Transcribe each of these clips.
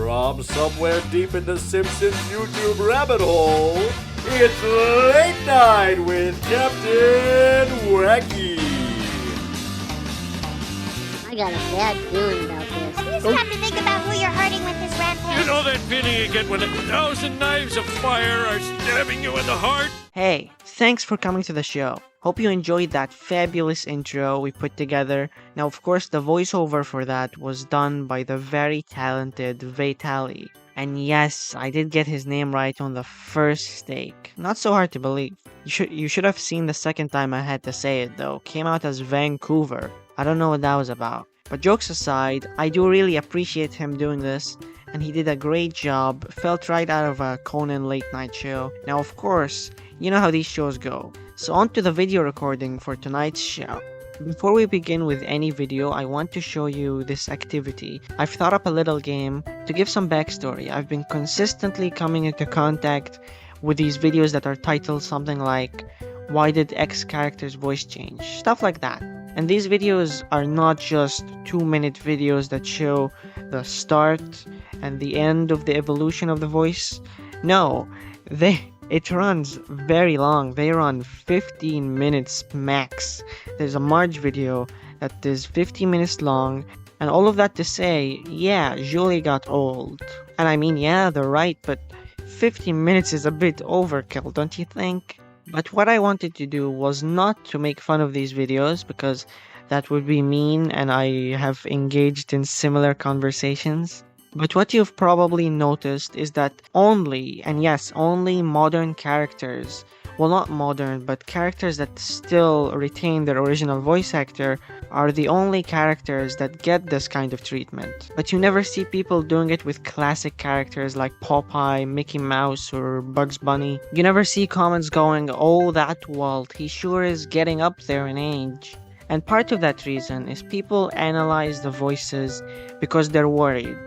From somewhere deep in the Simpsons YouTube rabbit hole, it's Late Night with Captain Wacky. I got a bad feeling about this. You just have to think about who you're hurting with this rampage. You know that feeling you get when 1,000 knives of fire are stabbing you in the heart? Hey, thanks for coming to the show. Hope you enjoyed that fabulous intro we put together. Now, of course, the voiceover for that was done by the very talented Vitali. And yes, I did get his name right on the first take. Not so hard to believe. You should have seen the second time I had to say it though. Came out as Vancouver. I don't know what that was about. But jokes aside, I do really appreciate him doing this, and he did a great job, felt right out of a Conan late night show. Now of course, you know how these shows go. So on to the video recording for tonight's show. Before we begin with any video, I want to show you this activity. I've thought up a little game to give some backstory. I've been consistently coming into contact with these videos that are titled something like, "Why did X character's voice change?" Stuff like that. And these videos are not just 2-minute videos that show the start and the end of the evolution of the voice. No, it runs very long. They run 15 minutes max. There's a Marge video that is 15 minutes long, and all of that to say, yeah, Julie got old. And I mean, yeah, they're right, but 15 minutes is a bit overkill, don't you think? But what I wanted to do was not to make fun of these videos, because that would be mean and I have engaged in similar conversations. But what you've probably noticed is that only, and yes, only modern characters, well not modern, but characters that still retain their original voice actor are the only characters that get this kind of treatment. But you never see people doing it with classic characters like Popeye, Mickey Mouse, or Bugs Bunny. You never see comments going, "Oh, that Walt, he sure is getting up there in age." And part of that reason is people analyze the voices because they're worried.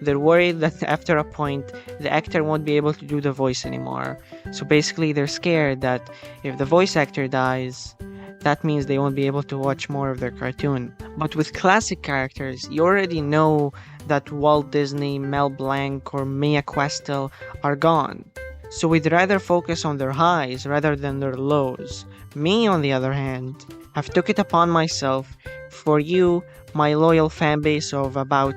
They're worried that after a point, the actor won't be able to do the voice anymore. So basically, they're scared that if the voice actor dies, that means they won't be able to watch more of their cartoon. But with classic characters, you already know that Walt Disney, Mel Blanc, or Mia Questel are gone. So we'd rather focus on their highs rather than their lows. Me, on the other hand, have took it upon myself for you, my loyal fan base of about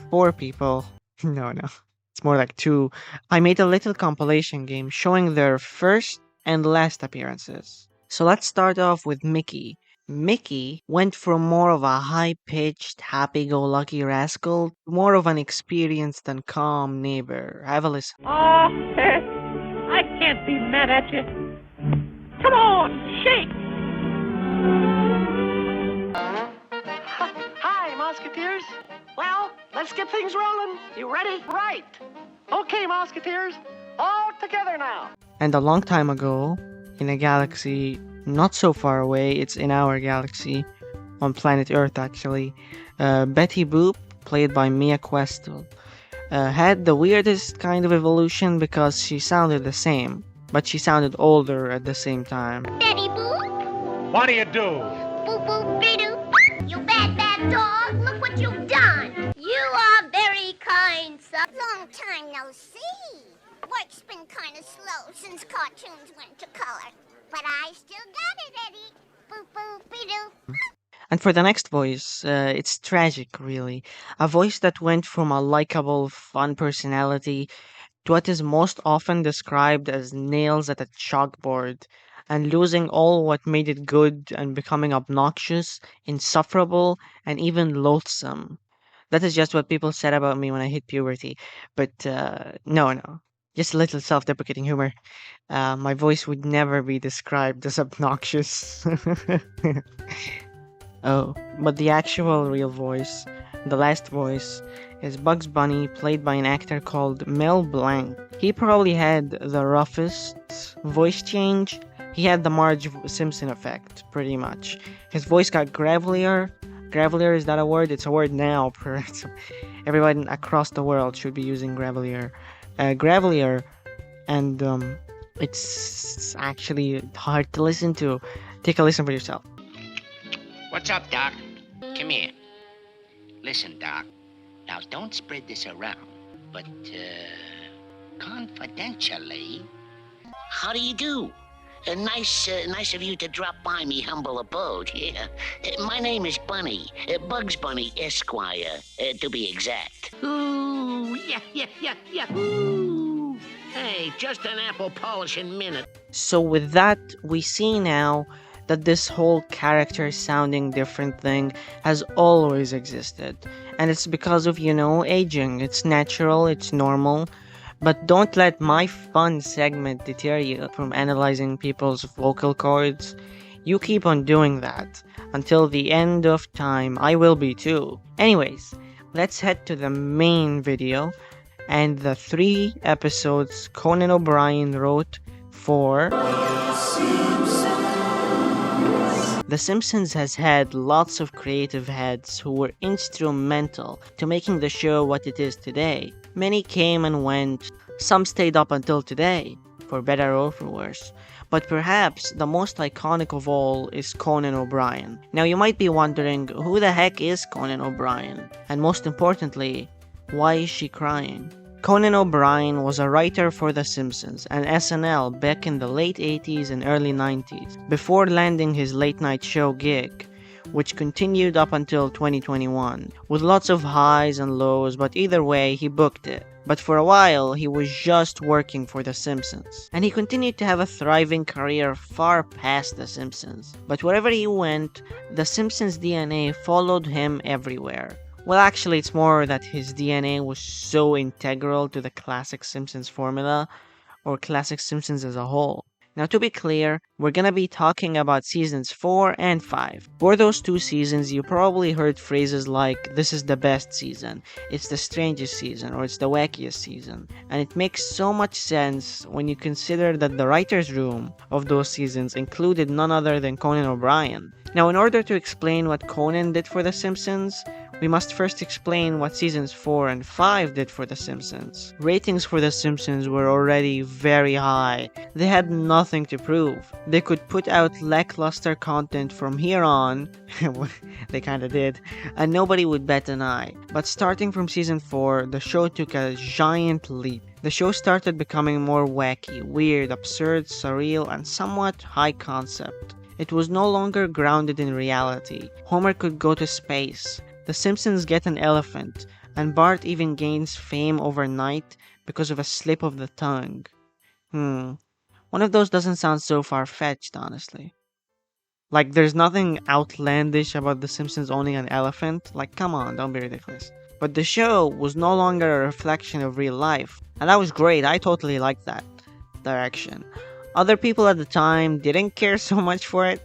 4 people. No, it's more like 2. I made a little compilation game showing their first and last appearances. So let's start off with Mickey. Mickey went from more of a high-pitched, happy-go-lucky rascal to more of an experienced and calm neighbor. Have a listen. Oh, I can't be mad at you. Come on, shake! Hi, Musketeers. Well, let's get things rolling. You ready? Right. Okay, Musketeers. All together now. And a long time ago, in a galaxy not so far away, it's in our galaxy, on planet Earth actually, Betty Boop, played by Mia Questel, had the weirdest kind of evolution because she sounded the same, but she sounded older at the same time. Betty Boop, What do you do? boop boop be-doo. You bad dog, look what you've done. You are very kind, son. Long time no see. Work's been kind of slow since cartoons went to color. But I still got it, Eddie. Boop boop be-doo. And for the next voice, it's tragic, really. A voice that went from a likable, fun personality to what is most often described as nails at a chalkboard, and losing all what made it good and becoming obnoxious, insufferable, and even loathsome. That is just what people said about me when I hit puberty. But no. Just a little self-deprecating humor. My voice would never be described as obnoxious. Oh, but the actual real voice, the last voice, is Bugs Bunny, played by an actor called Mel Blanc. He probably had the roughest voice change. He had the Marge Simpson effect, pretty much. His voice got gravelier. Gravelier, is that a word? It's a word now. Everybody across the world should be using gravelier. Gravelier, and it's actually hard to listen to. Take a listen for yourself. What's up, Doc? Come here. Listen, Doc. Now, don't spread this around. But, confidentially, how do you do? Nice of you to drop by me humble abode. Yeah. My name is Bunny, Bugs Bunny Esquire, to be exact. Ooh, yeah. Ooh. Hey, just an apple polishing minute. So with that, we see now that this whole character sounding different thing has always existed. And it's because of, aging. It's natural, it's normal. But don't let my fun segment deter you from analyzing people's vocal cords. You keep on doing that. Until the end of time, I will be too. Anyways, let's head to the main video and the 3 episodes Conan O'Brien wrote for The Simpsons has had lots of creative heads who were instrumental to making the show what it is today. Many came and went, some stayed up until today, for better or for worse. But perhaps the most iconic of all is Conan O'Brien. Now you might be wondering, who the heck is Conan O'Brien? And most importantly, why is she crying? Conan O'Brien was a writer for The Simpsons and SNL back in the late 80s and early 90s, before landing his late night show gig, which continued up until 2021, with lots of highs and lows, but either way, he booked it. But for a while, he was just working for The Simpsons. And he continued to have a thriving career far past The Simpsons. But wherever he went, The Simpsons DNA followed him everywhere. Well, actually, it's more that his DNA was so integral to the classic Simpsons formula, or classic Simpsons as a whole. Now, to be clear, we're gonna be talking about seasons 4 and 5. For those 2 seasons, you probably heard phrases like, this is the best season, it's the strangest season, or it's the wackiest season. And it makes so much sense when you consider that the writer's room of those seasons included none other than Conan O'Brien. Now, in order to explain what Conan did for The Simpsons, we must first explain what seasons 4 and 5 did for The Simpsons. Ratings for The Simpsons were already very high. They had nothing to prove. They could put out lackluster content from here on, they kinda did, and nobody would bat an eye. But starting from season 4, the show took a giant leap. The show started becoming more wacky, weird, absurd, surreal, and somewhat high concept. It was no longer grounded in reality. Homer could go to space. The Simpsons get an elephant, and Bart even gains fame overnight because of a slip of the tongue. One of those doesn't sound so far-fetched, honestly. Like, there's nothing outlandish about The Simpsons owning an elephant. Like, come on, don't be ridiculous. But the show was no longer a reflection of real life, and that was great. I totally liked that direction. Other people at the time didn't care so much for it,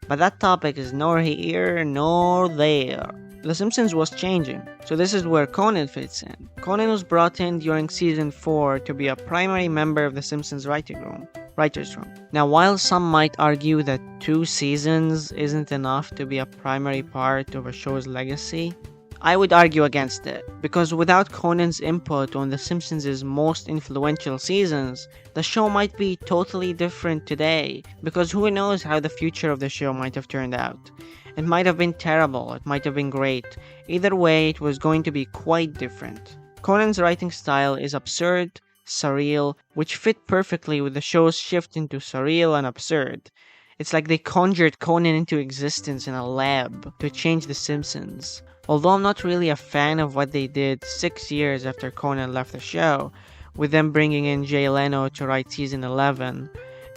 but that topic is nor here nor there. The Simpsons was changing, so this is where Conan fits in. Conan was brought in during season 4 to be a primary member of the Simpsons writer's room. Now, while some might argue that 2 seasons isn't enough to be a primary part of a show's legacy, I would argue against it, because without Conan's input on The Simpsons' most influential seasons, the show might be totally different today, because who knows how the future of the show might have turned out. It might have been terrible, it might have been great. Either way, it was going to be quite different. Conan's writing style is absurd, surreal, which fit perfectly with the show's shift into surreal and absurd. It's like they conjured Conan into existence in a lab to change The Simpsons. Although I'm not really a fan of what they did 6 years after Conan left the show, with them bringing in Jay Leno to write season 11,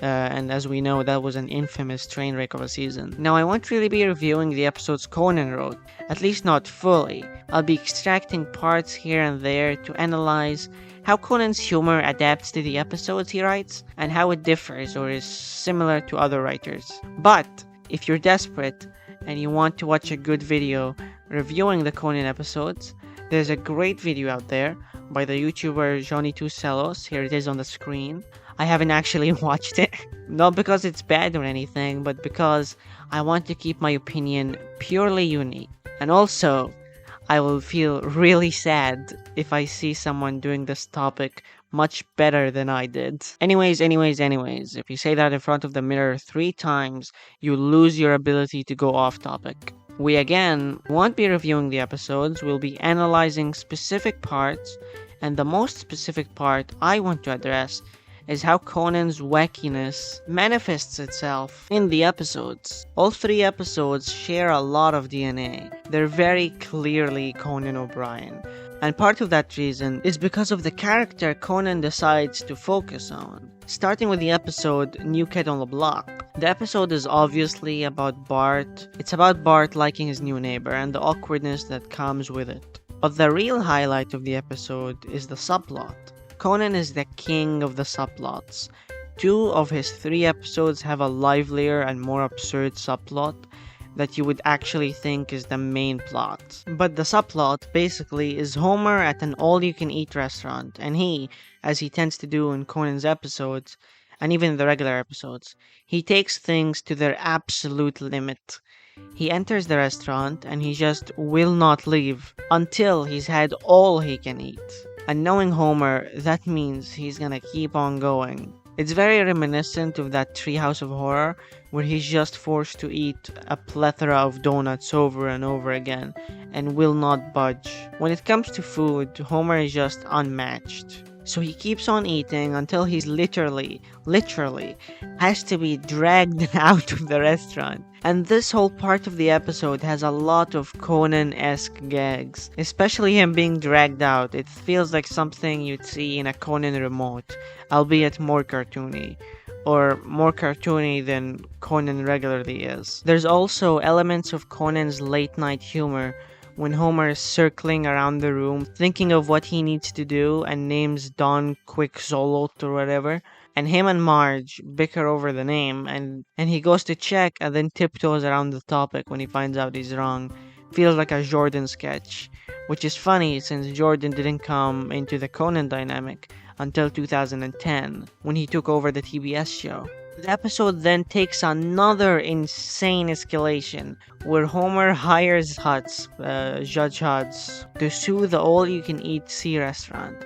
and as we know, that was an infamous train wreck of a season. Now, I won't really be reviewing the episodes Conan wrote, at least not fully. I'll be extracting parts here and there to analyze how Conan's humor adapts to the episodes he writes, and how it differs or is similar to other writers. But, if you're desperate, and you want to watch a good video reviewing the Conan episodes, there's a great video out there by the YouTuber Johnny2Celos. Here it is on the screen. I haven't actually watched it, not because it's bad or anything, but because I want to keep my opinion purely unique. And also, I will feel really sad if I see someone doing this topic much better than I did. Anyways, if you say that in front of the mirror 3 times, you lose your ability to go off topic. We again won't be reviewing the episodes, we'll be analyzing specific parts And the most specific part I want to address is how Conan's wackiness manifests itself in the episodes. All 3 episodes share a lot of DNA. They're very clearly Conan O'Brien. And part of that reason is because of the character Conan decides to focus on. Starting with the episode New Kid on the Block. The episode is obviously about Bart. It's about Bart liking his new neighbor and the awkwardness that comes with it. But the real highlight of the episode is the subplot. Conan is the king of the subplots. 2 of his 3 episodes have a livelier and more absurd subplot that you would actually think is the main plot. But the subplot basically is Homer at an all-you-can-eat restaurant, and he, as he tends to do in Conan's episodes, and even the regular episodes, he takes things to their absolute limit. He enters the restaurant and he just will not leave until he's had all he can eat. And knowing Homer, that means he's gonna keep on going. It's very reminiscent of that Treehouse of Horror, where he's just forced to eat a plethora of donuts over and over again, and will not budge. When it comes to food, Homer is just unmatched. So he keeps on eating until he's literally has to be dragged out of the restaurant. And this whole part of the episode has a lot of Conan-esque gags, especially him being dragged out. It feels like something you'd see in a Conan remote, albeit more cartoony. Or more cartoony than Conan regularly is. There's also elements of Conan's late night humor when Homer is circling around the room thinking of what he needs to do and names Don Quixolot or whatever, and him and Marge bicker over the name, and he goes to check and then tiptoes around the topic when he finds out he's wrong. Feels like a Jordan sketch, which is funny since Jordan didn't come into the Conan dynamic until 2010 when he took over the TBS show. The episode then takes another insane escalation where Homer hires Hutz, Judge Hutz, to sue the all-you-can-eat sea restaurant.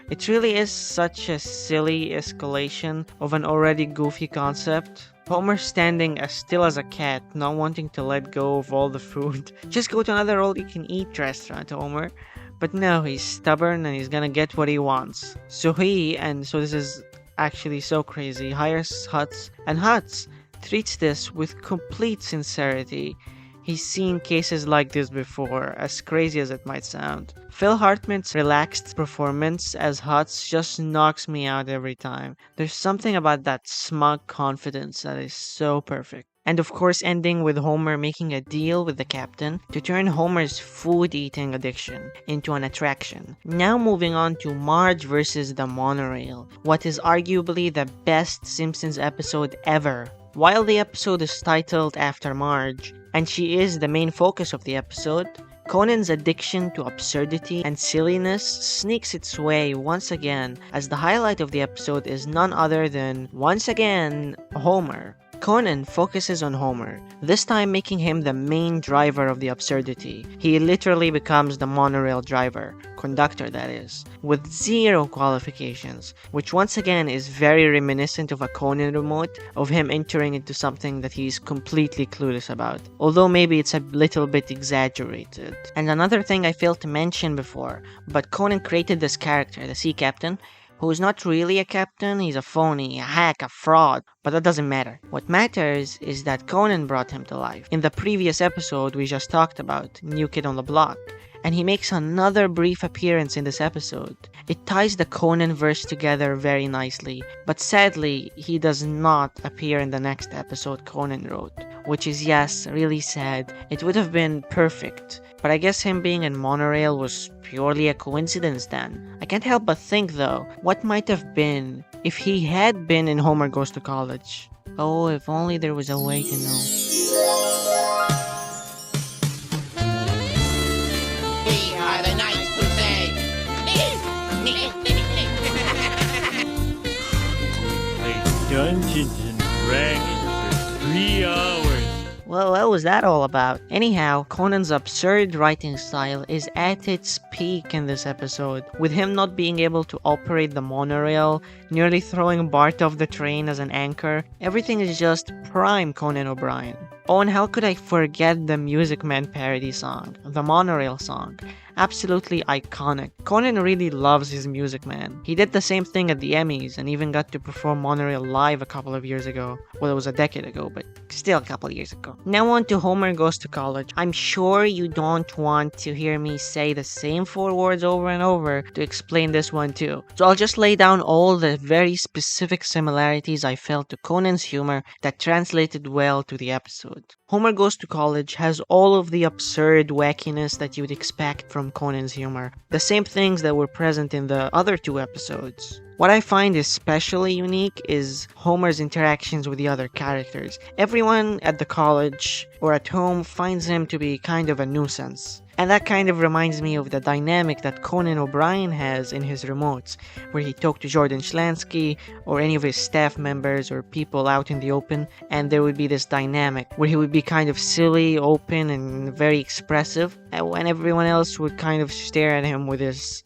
It really is such a silly escalation of an already goofy concept. Homer standing as still as a cat, not wanting to let go of all the food. Just go to another all-you-can-eat restaurant, Homer. But no, he's stubborn and he's gonna get what he wants. So this is actually so crazy, hires Hutz, and Hutz treats this with complete sincerity. He's seen cases like this before, as crazy as it might sound. Phil Hartman's relaxed performance as Hutz just knocks me out every time. There's something about that smug confidence that is so perfect. And of course ending with Homer making a deal with the captain to turn Homer's food-eating addiction into an attraction. Now moving on to Marge versus the monorail, what is arguably the best Simpsons episode ever. While the episode is titled after Marge, and she is the main focus of the episode, Conan's addiction to absurdity and silliness sneaks its way once again, as the highlight of the episode is none other than, once again, Homer. Conan focuses on Homer, this time making him the main driver of the absurdity. He literally becomes the monorail driver, conductor that is, with 0 qualifications, which once again is very reminiscent of a Conan remote, of him entering into something that he's completely clueless about, although maybe it's a little bit exaggerated. And another thing I failed to mention before, but Conan created this character, the sea captain, who is not really a captain, he's a phony, a hack, a fraud, but that doesn't matter. What matters is that Conan brought him to life. In the previous episode we just talked about, New Kid on the Block, and he makes another brief appearance in this episode. It ties the Conan verse together very nicely, but sadly he does not appear in the next episode Conan wrote, which is, yes, really sad. It would have been perfect. But I guess him being in monorail was purely a coincidence then. I can't help but think though, what might have been if he had been in Homer Goes to College? Oh, if only there was a way to know. We are the Knights who say, Play Dungeons and Dragons for 3 hours. Well, what was that all about? Anyhow, Conan's absurd writing style is at its peak in this episode, with him not being able to operate the monorail, nearly throwing Bart off the train as an anchor. Everything is just prime Conan O'Brien. Oh, and how could I forget the Music Man parody song, the monorail song? Absolutely iconic. Conan really loves his Music Man. He did the same thing at the Emmys and even got to perform Monorail live a couple of years ago. Well, it was a decade ago, but still a couple of years ago. Now on to Homer Goes to College. I'm sure you don't want to hear me say the same 4 words over and over to explain this one too. So I'll just lay down all the very specific similarities I felt to Conan's humor that translated well to the episode. Homer Goes to College has all of the absurd wackiness that you'd expect from Conan's humor, the same things that were present in the other 2 episodes. What I find especially unique is Homer's interactions with the other characters. Everyone at the college or at home finds him to be kind of a nuisance. And that kind of reminds me of the dynamic that Conan O'Brien has in his remotes, where he talked to Jordan Schlansky or any of his staff members or people out in the open, and there would be this dynamic where he would be kind of silly, open, and very expressive, and when everyone else would kind of stare at him with this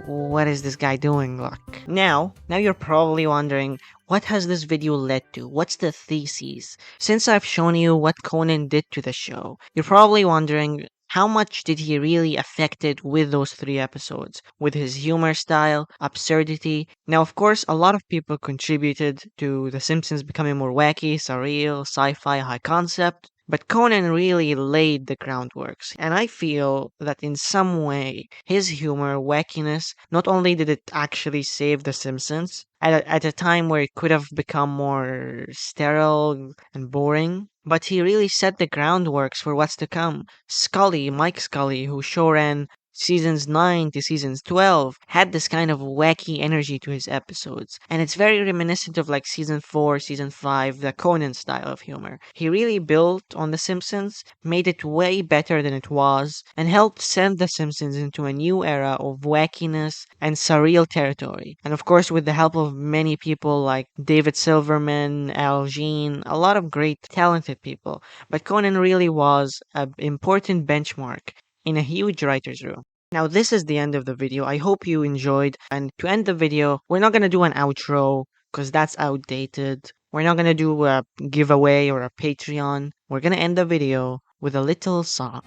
"what is this guy doing" look. Now you're probably wondering, what has this video led to? What's the thesis? Since I've shown you what Conan did to the show, you're probably wondering, how much did he really affect it with those 3 episodes? With his humor style, absurdity? Now, of course, a lot of people contributed to The Simpsons becoming more wacky, surreal, sci-fi, high concept. But Conan really laid the groundworks, and I feel that in some way, his humor, wackiness, not only did it actually save The Simpsons, at a time where it could have become more sterile and boring, but he really set the groundworks for what's to come. Mike Scully, who showran seasons 9 to seasons 12, had this kind of wacky energy to his episodes, and it's very reminiscent of like season 4, season 5, the Conan style of humor. He really built on The Simpsons, made it way better than it was, and helped send The Simpsons into a new era of wackiness and surreal territory. And of course, with the help of many people like David Silverman, Al Jean, a lot of great talented people. But Conan really was an important benchmark in a huge writer's room. Now, this is the end of the video. I hope you enjoyed. And to end the video, we're not going to do an outro because that's outdated. We're not going to do a giveaway or a Patreon. We're going to end the video with a little song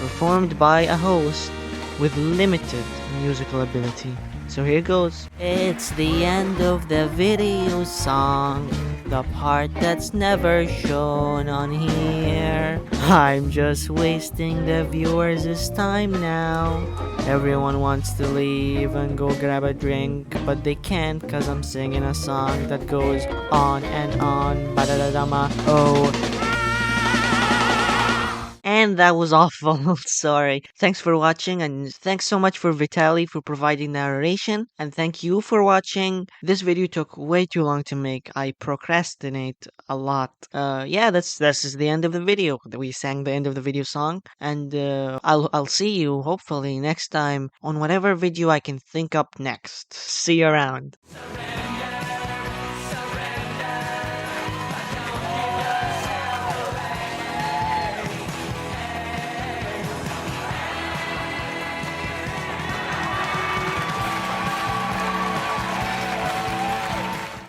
performed by a host with limited musical ability. So here goes. It's the end of the video song, the part that's never shown on here. I'm just wasting the viewers' time now. Everyone wants to leave and go grab a drink, but they can't cause I'm singing a song that goes on and on. Ba-da-da-da-ma, oh. And that was awful. Sorry. Thanks for watching, and thanks so much for Vitaly for providing narration, and thank you for watching. This video took way too long to make. I procrastinate a lot. Yeah, this is the end of the video. We sang the end of the video song, and I'll see you hopefully next time on whatever video I can think up next. See you around.